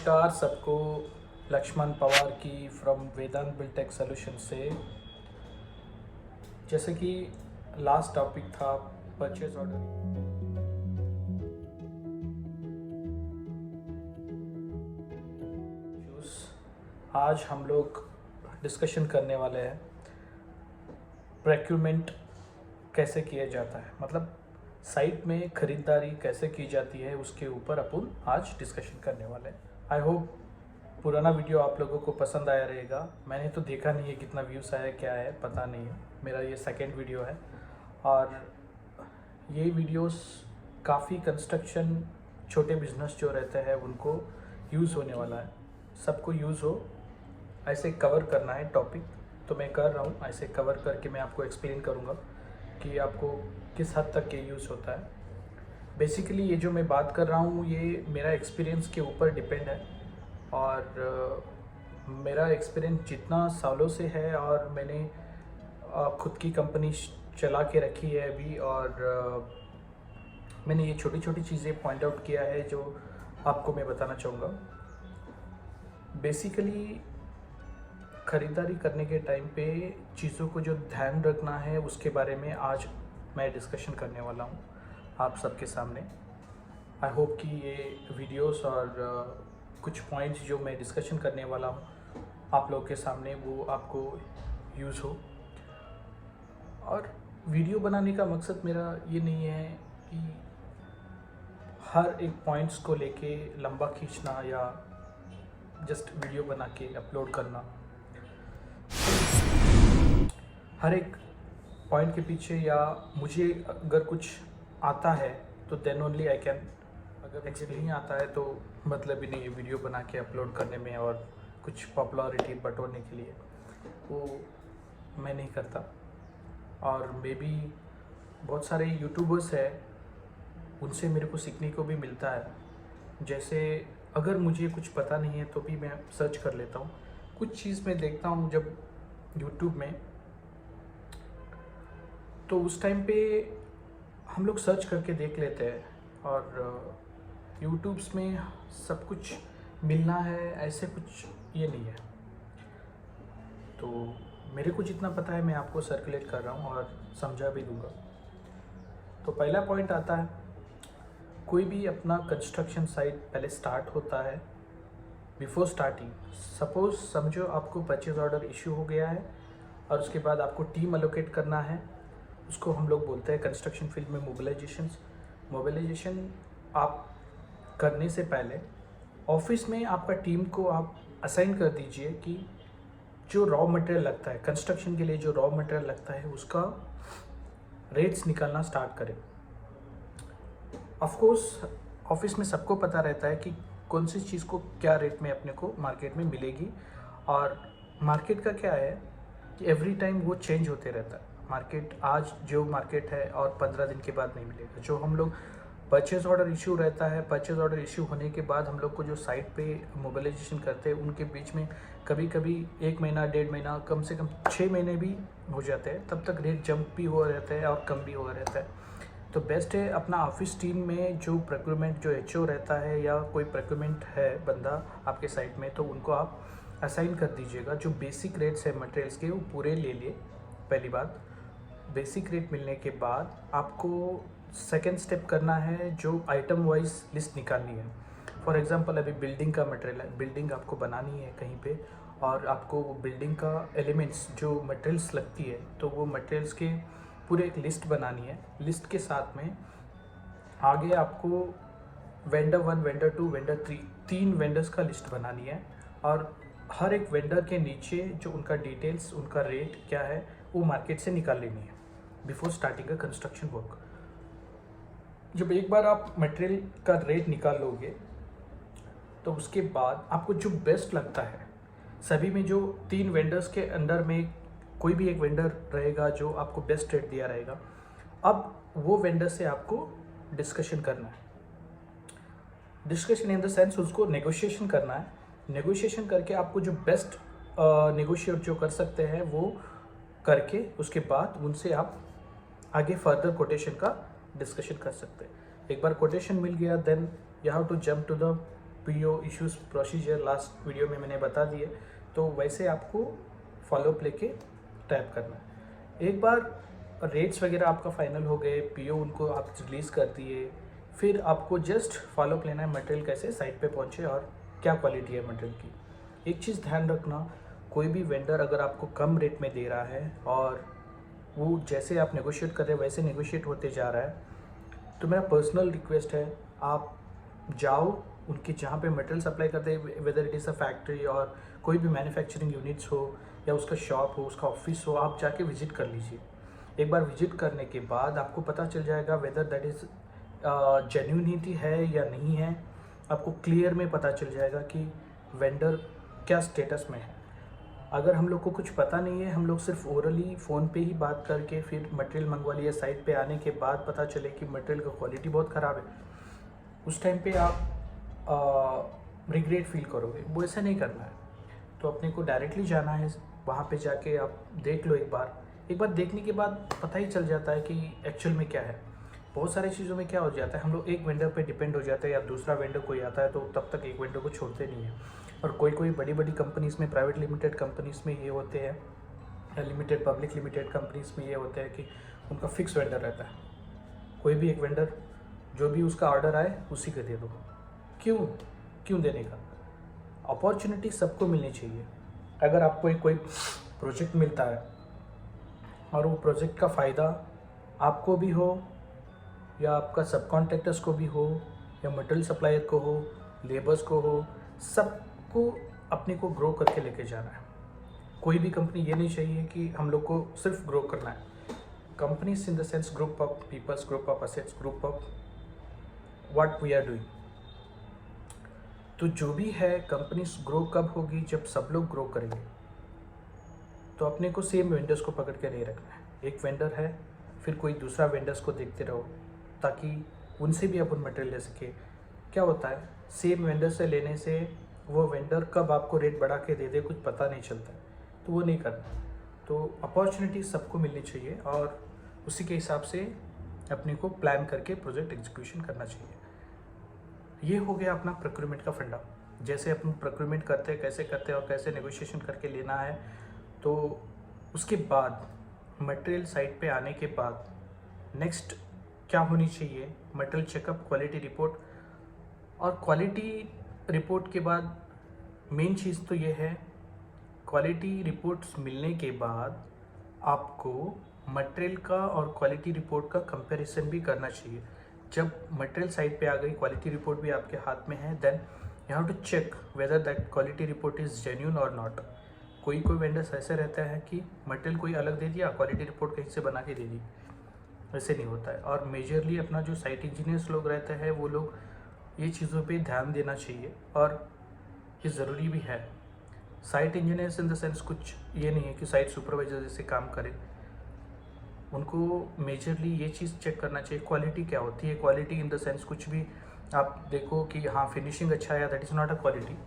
नमस्कार सबको। लक्ष्मण पवार की फ्रॉम वेदांत बिल्टेक सोल्यूशन से। जैसे कि लास्ट टॉपिक था परचेज ऑर्डर। आज हम लोग डिस्कशन करने वाले हैं प्रोक्यूरमेंट कैसे किया जाता है, मतलब साइट में खरीदारी कैसे की जाती है, उसके ऊपर अपन आज डिस्कशन करने वाले हैं। आई होप पुराना वीडियो आप लोगों को पसंद आया रहेगा। मैंने तो देखा नहीं है कितना व्यूज़ आया, क्या है पता नहीं है। मेरा ये सेकंड वीडियो है और ये वीडियोस काफ़ी कंस्ट्रक्शन छोटे बिजनेस जो रहते हैं उनको यूज़ होने वाला है। सबको यूज़ हो ऐसे कवर करना है टॉपिक, तो मैं कर रहा हूँ। ऐसे कवर करके मैं आपको एक्सप्लेन करूँगा कि आपको किस हद तक ये यूज़ होता है। बेसिकली ये जो मैं बात कर रहा हूँ ये मेरा एक्सपीरियंस के ऊपर डिपेंड है और मेरा एक्सपीरियंस जितना सालों से है और मैंने खुद की कंपनी चला के रखी है अभी, और मैंने ये छोटी छोटी चीज़ें पॉइंट आउट किया है जो आपको मैं बताना चाहूँगा। बेसिकली ख़रीदारी करने के टाइम पे चीज़ों को जो ध्यान रखना है उसके बारे में आज मैं डिस्कशन करने वाला हूँ आप सबके सामने। आई होप कि ये वीडियोस और कुछ पॉइंट्स जो मैं डिस्कशन करने वाला हूँ आप लोग के सामने वो आपको यूज़ हो। और वीडियो बनाने का मकसद मेरा ये नहीं है कि हर एक पॉइंट्स को लेके लंबा खींचना या जस्ट वीडियो बना के अपलोड करना। हर एक पॉइंट के पीछे या मुझे अगर कुछ आता है तो देन ओनली आई कैन, अगर एक्चुअली नहीं आता है तो मतलब ही नहीं है वीडियो बना के अपलोड करने में और कुछ पॉपुलैरिटी बटोरने के लिए, वो मैं नहीं करता। और मे बी बहुत सारे यूट्यूबर्स हैं उनसे मेरे को सीखने को भी मिलता है। जैसे अगर मुझे कुछ पता नहीं है तो भी मैं सर्च कर लेता हूँ। कुछ चीज़ मैं देखता हूँ जब यूट्यूब में, तो उस टाइम पे हम लोग सर्च करके देख लेते हैं और यूट्यूब्स में सब कुछ मिलना है ऐसे कुछ ये नहीं है। तो मेरे को जितना पता है मैं आपको सर्कुलेट कर रहा हूँ और समझा भी दूँगा। तो पहला पॉइंट आता है, कोई भी अपना कंस्ट्रक्शन साइट पहले स्टार्ट होता है। बिफोर स्टार्टिंग सपोज समझो आपको परचेज ऑर्डर इशू हो गया है और उसके बाद आपको टीम अलोकेट करना है। उसको हम लोग बोलते हैं कंस्ट्रक्शन फील्ड में मोबिलाइजेशन आप करने से पहले ऑफिस में आपका टीम को आप असाइन कर दीजिए कि जो रॉ मटेरियल लगता है कंस्ट्रक्शन के लिए, जो रॉ मटेरियल लगता है उसका रेट्स निकालना स्टार्ट करें। ऑफ कोर्स ऑफिस में सबको पता रहता है कि कौन सी चीज़ को क्या रेट में अपने को मार्केट में मिलेगी, और मार्केट का क्या है कि एवरी टाइम वो चेंज होते रहता है। मार्केट आज जो मार्केट है और 15 दिन के बाद नहीं मिलेगा। जो हम लोग परचेज ऑर्डर इशू रहता है, परचेज ऑर्डर इशू होने के बाद हम लोग को जो साइट पे मोबिलाइजेशन करते हैं उनके बीच में कभी कभी 1 महीना 1.5 महीना कम से कम 6 महीने भी हो जाते हैं। तब तक रेट जंप भी हुआ रहता है और कम भी हुआ रहता है। तो बेस्ट है अपना ऑफिस टीम में जो प्रोक्यूरमेंट जो एचओ रहता है या कोई प्रोक्यूरमेंट है बंदा आपके साइट में, तो उनको आप असाइन कर दीजिएगा। जो बेसिक रेट्स है मटेरियल्स के वो पूरे ले लिए। पहली बात, बेसिक रेट मिलने के बाद आपको सेकेंड स्टेप करना है, जो आइटम वाइज लिस्ट निकालनी है। फॉर एग्जांपल अभी बिल्डिंग का मटेरियल है, बिल्डिंग आपको बनानी है कहीं पे और आपको बिल्डिंग का एलिमेंट्स जो मटेरियल्स लगती है तो वो मटेरियल्स के पूरे एक लिस्ट बनानी है। लिस्ट के साथ में आगे आपको वेंडर 1, वेंडर 2, वेंडर 3, 3 वेंडर्स का लिस्ट बनानी है और हर एक वेंडर के नीचे जो उनका डिटेल्स, उनका रेट क्या है वो मार्केट से निकाल लेनी है before starting a construction work. जब एक बार आप मटेरियल का रेट निकाल लोगे तो उसके बाद आपको जो बेस्ट लगता है, सभी में जो 3 वेंडर्स के अंडर में कोई भी एक वेंडर रहेगा जो आपको बेस्ट रेट दिया रहेगा। अब वो वेंडर से आपको डिस्कशन करना है। डिस्कशन इन द सेंस उसको नेगोशिएशन करना है। नेगोशिएशन करके आपको जो बेस्ट नेगोशिएट जो कर सकते हैं वो करके उसके बाद उनसे आप आगे फर्दर कोटेशन का डिस्कशन कर सकते हैं। एक बार कोटेशन मिल गया then you have to jump to the PO issues procedure last video में मैंने बता दिए, तो वैसे आपको फॉलोअप लेके टाइप करना है। एक बार रेट्स वगैरह आपका फाइनल हो गए, पीओ उनको आप रिलीज़ कर दिए, फिर आपको जस्ट फॉलोअप लेना है मटेरियल कैसे साइट पे पहुँचे और क्या क्वालिटी है मटेरियल की। एक चीज़ ध्यान रखना, कोई भी वेंडर अगर आपको कम रेट में दे रहा है और वो जैसे आप नेगोशिएट कर रहे हैं वैसे नेगोशिएट होते जा रहा है, तो मेरा पर्सनल रिक्वेस्ट है आप जाओ उनके जहाँ पे मटेरियल सप्लाई करते हैं, whether it is a factory और कोई भी मैन्युफैक्चरिंग यूनिट्स हो या उसका शॉप हो, उसका ऑफिस हो, आप जाके विजिट कर लीजिए। एक बार विजिट करने के बाद आपको पता चल जाएगा वेदर दैट इज़ जेन्युइनिटी है या नहीं है। आपको क्लियर में पता चल जाएगा कि वेंडर क्या स्टेटस में है। अगर हम लोग को कुछ पता नहीं है, हम लोग सिर्फ ओरली फ़ोन पे ही बात करके फिर मटेरियल मंगवा लिया, साइट पे आने के बाद पता चले कि मटेरियल का क्वालिटी बहुत ख़राब है, उस टाइम पे आप रिग्रेट फील करोगे। वो ऐसा नहीं करना है। तो अपने को डायरेक्टली जाना है, वहाँ पे जाके आप देख लो। एक बार देखने के बाद पता ही चल जाता है कि एक्चुअल में क्या है। बहुत सारी चीज़ों में क्या हो जाता है, हम लोग एक वेंडर पे डिपेंड हो जाते हैं या दूसरा वेंडर कोई आता है तो तब तक एक वेंडर को छोड़ते नहीं है। और कोई बड़ी बड़ी कंपनीज़ में, प्राइवेट लिमिटेड कंपनीज़ में ये होते हैं, या लिमिटेड पब्लिक लिमिटेड कंपनीज़ में ये होता है कि उनका फिक्स वेंडर रहता है। कोई भी एक वेंडर जो भी उसका ऑर्डर आए उसी को दे दो। क्यों देने का? अपॉर्चुनिटी सबको मिलनी चाहिए। अगर आपको कोई प्रोजेक्ट मिलता है और वो प्रोजेक्ट का फ़ायदा आपको भी हो या आपका सब कॉन्ट्रैक्टर्स को भी हो या मटेरियल सप्लायर को हो, लेबर्स को हो, सबको अपने को ग्रो करके लेके जाना है। कोई भी कंपनी ये नहीं चाहिए कि हम लोग को सिर्फ ग्रो करना है। Companies in the sense group of peoples, group of assets, group of what we are doing. तो जो भी है, कंपनीज ग्रो कब होगी? जब सब लोग ग्रो करेंगे। तो अपने को सेम वेंडर्स को पकड़ के नहीं रखना है। एक वेंडर है, फिर कोई दूसरा वेंडर्स को देखते रहो ताकि उनसे भी अपन मटेरियल ले सके। क्या होता है, सेम वेंडर से लेने से वो वेंडर कब आपको रेट बढ़ा के दे दे कुछ पता नहीं चलता है, तो वो नहीं करना। तो अपॉर्चुनिटी सबको मिलनी चाहिए और उसी के हिसाब से अपने को प्लान करके प्रोजेक्ट एग्जीक्यूशन करना चाहिए। ये हो गया अपना प्रोक्यूरमेंट का फंडा। जैसे अपन प्रोक्यूरमेंट करते हैं, कैसे करते हैं और कैसे नेगोशिएशन करके लेना है। तो उसके बाद मटेरियल साइट पे आने के बाद नेक्स्ट क्या होनी चाहिए? Material checkup, quality report. और क्वालिटी रिपोर्ट के बाद मेन चीज़ तो ये है, क्वालिटी रिपोर्ट्स मिलने के बाद आपको मटेरियल का और क्वालिटी रिपोर्ट का कंपैरिजन भी करना चाहिए। जब मटेरियल साइट पे आ गई, क्वालिटी रिपोर्ट भी आपके हाथ में है, then you have to check whether that quality report is genuine और नॉट। कोई वेंडर्स ऐसे रहता है कि मटेरियल कोई अलग दे दिया, क्वालिटी रिपोर्ट कहीं से बना के दे दी। वैसे नहीं होता है। और मेजरली अपना जो साइट इंजीनियर्स लोग रहते हैं वो लोग ये चीज़ों पे ध्यान देना चाहिए और ये ज़रूरी भी है। Site engineers in the sense कुछ ये नहीं है कि साइट सुपरवाइजर जैसे काम करें। उनको मेजरली ये चीज़ चेक करना चाहिए क्वालिटी क्या होती है। क्वालिटी इन द सेंस कुछ भी आप देखो कि हाँ फिनिशिंग अच्छा है, that is not a quality.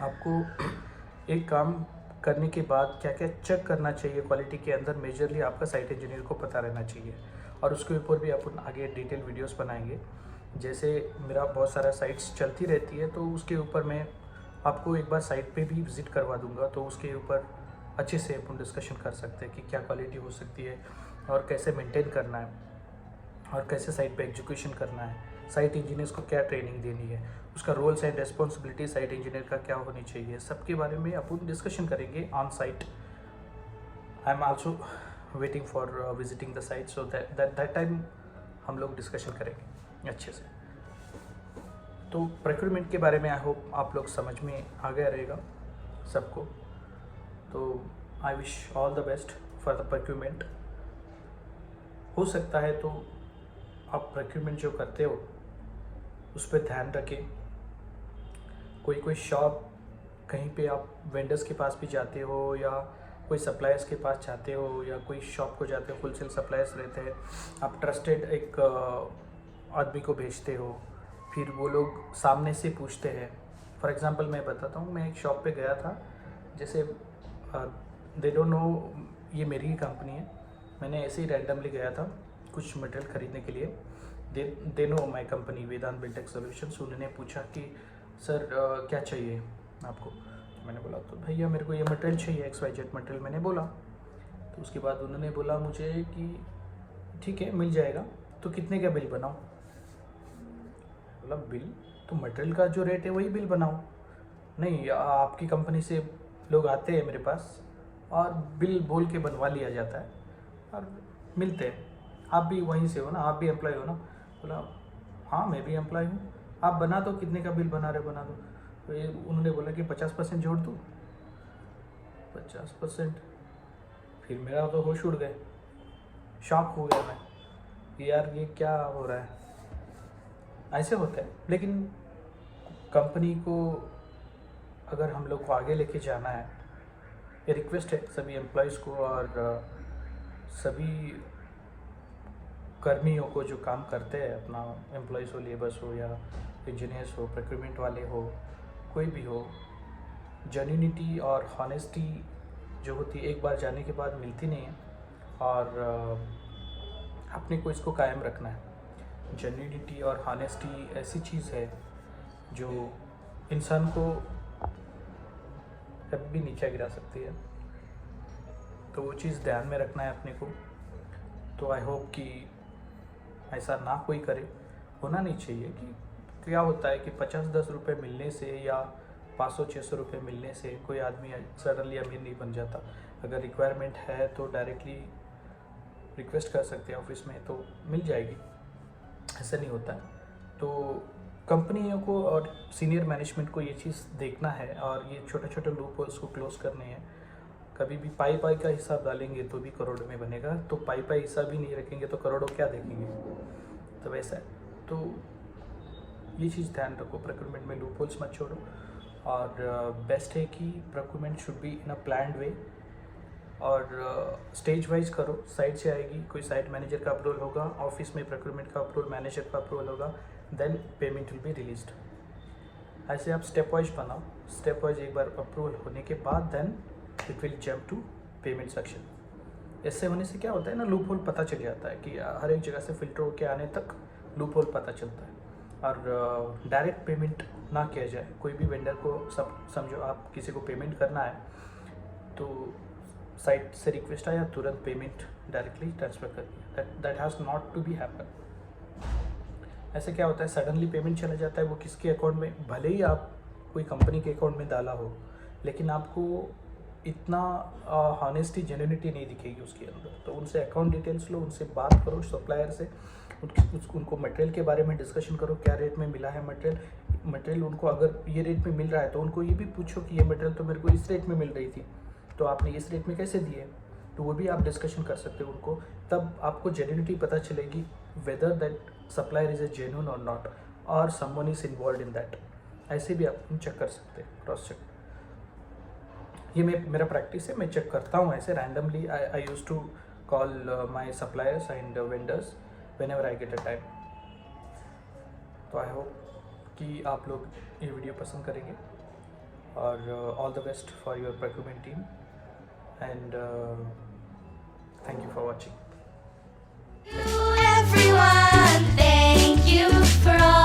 आपको एक काम करने के बाद क्या क्या चेक करना चाहिए क्वालिटी के अंदर, मेजरली आपका साइट इंजीनियर को पता रहना चाहिए। और उसके ऊपर भी अपन आगे डिटेल वीडियोस बनाएंगे। जैसे मेरा बहुत सारा साइट्स चलती रहती है तो उसके ऊपर मैं आपको एक बार साइट पे भी विज़िट करवा दूंगा, तो उसके ऊपर अच्छे से अपन डिस्कशन कर सकते हैं कि क्या क्वालिटी हो सकती है और कैसे मेंटेन करना है और कैसे साइट पे एग्जीक्यूशन करना है, साइट इंजीनियर्स को क्या ट्रेनिंग देनी है, उसका roles and responsibility site engineer का क्या होनी चाहिए, सबके बारे में अपन डिस्कशन करेंगे on site. I am also waiting for visiting the site, so that time हम लोग डिस्कशन करेंगे अच्छे से। तो प्रोक्यूरमेंट के बारे में आई होप आप लोग समझ में आ गया रहेगा सबको। तो I wish all the best for the procurement. हो सकता है तो आप प्रोक्यूरमेंट जो करते हो उस पर ध्यान रखें। कोई शॉप, कहीं पे आप वेंडर्स के पास भी जाते हो या कोई सप्लायर्स के पास जाते हो या कोई शॉप को जाते हो, होलसेल सप्लायर्स रहते हैं, आप ट्रस्टेड एक आदमी को भेजते हो, फिर वो लोग सामने से पूछते हैं। फॉर एग्ज़ाम्पल मैं बताता हूँ, मैं एक शॉप पे गया था, जैसे दे डोंट नो ये मेरी ही कंपनी है, मैंने ऐसे ही रैंडमली गया था कुछ मटेरियल ख़रीदने के लिए। They know my company Vedant Biltech Solutions. उन्होंने पूछा कि सर क्या चाहिए आपको? तो मैंने बोला तो भैया मेरे को ये मटेरियल चाहिए, XYZ मटेरियल मैंने बोला। तो उसके बाद उन्होंने बोला मुझे कि ठीक है मिल जाएगा, तो कितने का बिल बनाऊँ? बोला बिल तो मटेरियल का जो रेट है वही बिल बनाओ। नहीं, आपकी कंपनी से लोग आते हैं मेरे पास और बिल बोल के बनवा लिया जाता है और मिलते हैं। आप भी वहीं से हो ना, आप भी एम्प्लॉय हो ना? बोला हाँ मैं भी एम्प्लॉय हूँ, आप बना दो, कितने का बिल बना रहे बना दो। तो ये उन्होंने बोला कि 50% जोड़ दूँ। 50%? फिर मेरा तो होश उड़ गए, शॉक हो गया मैं कि यार ये क्या हो रहा है, ऐसे होता है। लेकिन कंपनी को अगर हम लोग को आगे लेके जाना है, ये रिक्वेस्ट है सभी एम्प्लॉयज़ को और सभी कर्मियों को जो काम करते हैं, अपना एम्प्लॉयज़ हो, लेबर्स हो या इंजीनियर्स हो, प्रोक्योरमेंट वाले हो, कोई भी हो, जेन्युइनिटी और हॉनेस्टी जो होती है एक बार जाने के बाद मिलती नहीं है और अपने को इसको कायम रखना है। जेन्युइनिटी और हॉनेस्टी ऐसी चीज़ है जो इंसान को कभी भी नीचे गिरा सकती है, तो वो चीज़ ध्यान में रखना है अपने को। तो आई होप कि ऐसा ना कोई करे, होना नहीं चाहिए। कि क्या होता है कि 50-10 रुपये मिलने से या 500-600 रुपये मिलने से कोई आदमी सडनली अमीर नहीं बन जाता। अगर रिक्वायरमेंट है तो डायरेक्टली रिक्वेस्ट कर सकते हैं ऑफिस में, तो मिल जाएगी, ऐसा नहीं होता है। तो कंपनियों को और सीनियर मैनेजमेंट को ये चीज़ देखना है और ये छोटे छोटे लूप होल्स को क्लोज करने हैं। कभी भी पाई का हिसाब डालेंगे तो भी करोड़ों में बनेगा, तो पाई हिसाब ही नहीं रखेंगे तो करोड़ों क्या देखेंगे, तो वैसा है। तो ये चीज़ ध्यान रखो, प्रोक्योरमेंट में लूप होल्स मत छोड़ो। और बेस्ट है कि procurement should be in a planned way और स्टेज वाइज करो। साइड से आएगी, कोई साइट मैनेजर का अप्रूवल होगा, ऑफिस में प्रोक्योरमेंट का अप्रूवल, मैनेजर का अप्रूवल होगा, then payment will be released. ऐसे आप स्टेप वाइज बनाओ। स्टेप वाइज एक बार अप्रूवल होने के बाद then it will jump to payment section. ऐसे होने से क्या होता है ना, लूप होल पता चल जाता है कि हर एक जगह से फिल्टर होकर आने तक लूप होल पता चलता है। और डायरेक्ट पेमेंट ना किया जाए। कोई भी वेंडर को सब समझो, आप किसी को पेमेंट करना है तो साइट से रिक्वेस्ट आया, तुरंत पेमेंट डायरेक्टली ट्रांसफ़र कर दिया। That has not to be happen. ऐसे क्या होता है, सडनली पेमेंट चला जाता है, वो किसके अकाउंट में, भले ही आप कोई कंपनी के अकाउंट में डाला हो, लेकिन आपको इतना हॉनेस्टी जेन्युइनिटी नहीं दिखेगी उसके अंदर। तो उनसे अकाउंट डिटेल्स लो, उनसे बात करो, सप्लायर से उनको मटेरियल के बारे में डिस्कशन करो, क्या रेट में मिला है मटेरियल उनको। अगर ये रेट में मिल रहा है तो उनको ये भी पूछो कि ये मटेरियल तो मेरे को इस रेट में मिल रही थी, तो आपने इस रेट में कैसे दिए, तो वो भी आप डिस्कशन कर सकते हो उनको। तब आपको जेन्युइनिटी पता चलेगी, whether that supplier is a genuine और नॉट, और someone is involve in that. ऐसे भी आप चेक कर सकते हैं, क्रॉस चेक। ये मेरा प्रैक्टिस है, मैं चेक करता हूँ ऐसे randomly. I use to call my suppliers and vendors whenever I get a time। तो आई होप कि आप लोग ये वीडियो पसंद करेंगे और all the best for your procurement team and thank you for watching. Everyone, thank you for all